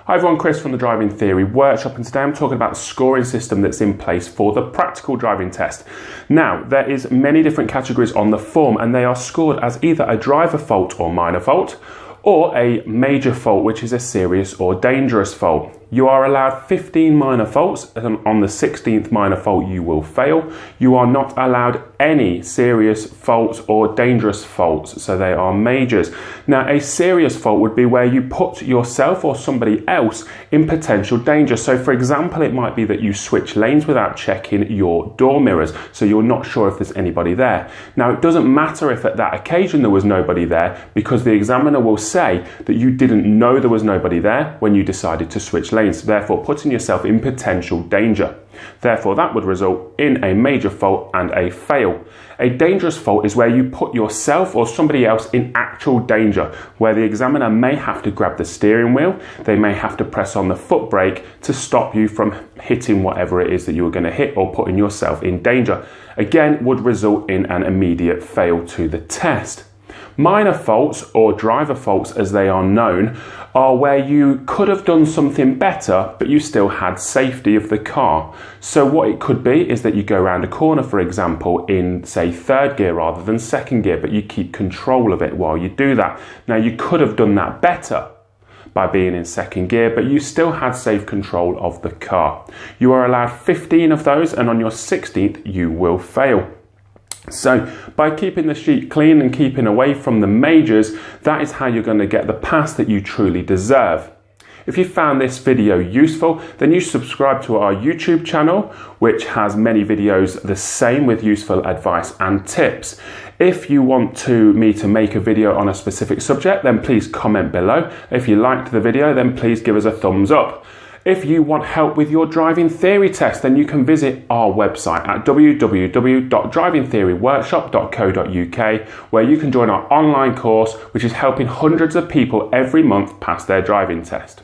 Hi everyone, Chris from the Driving Theory Workshop, and today I'm talking about the scoring system that's in place for the practical driving test. Now, there is many different categories on the form and they are scored as either a driver fault or minor fault, or a major fault, which is a serious or dangerous fault. You are allowed 15 minor faults, and on the 16th minor fault you will fail. You are not allowed any serious faults or dangerous faults, so they are majors. Now, a serious fault would be where you put yourself or somebody else in potential danger. So for example, it might be that you switch lanes without checking your door mirrors, so you're not sure if there's anybody there. Now, it doesn't matter if at that occasion there was nobody there, because the examiner will say that you didn't know there was nobody there when you decided to switch lanes, therefore putting yourself in potential danger. Therefore, that would result in a major fault and a fail. A dangerous fault is where you put yourself or somebody else in actual danger, where the examiner may have to grab the steering wheel, they may have to press on the foot brake to stop you from hitting whatever it is that you were going to hit or putting yourself in danger. Again, would result in an immediate fail to the test. Minor faults, or driver faults as they are known, are where you could have done something better but you still had safety of the car. So what it could be is that you go around a corner, for example, in say third gear rather than second gear, but you keep control of it while you do that. Now, you could have done that better by being in second gear, but you still had safe control of the car. You are allowed 15 of those, and on your 16th you will fail. So by keeping the sheet clean and keeping away from the majors, that is how you're going to get the pass that you truly deserve. If you found this video useful, then you subscribe to our YouTube channel, which has many videos the same with useful advice and tips. If you want me to make a video on a specific subject, then please comment below. If you liked the video, then please give us a thumbs up. If you want help with your driving theory test, then you can visit our website at www.drivingtheoryworkshop.co.uk, where you can join our online course, which is helping hundreds of people every month pass their driving test.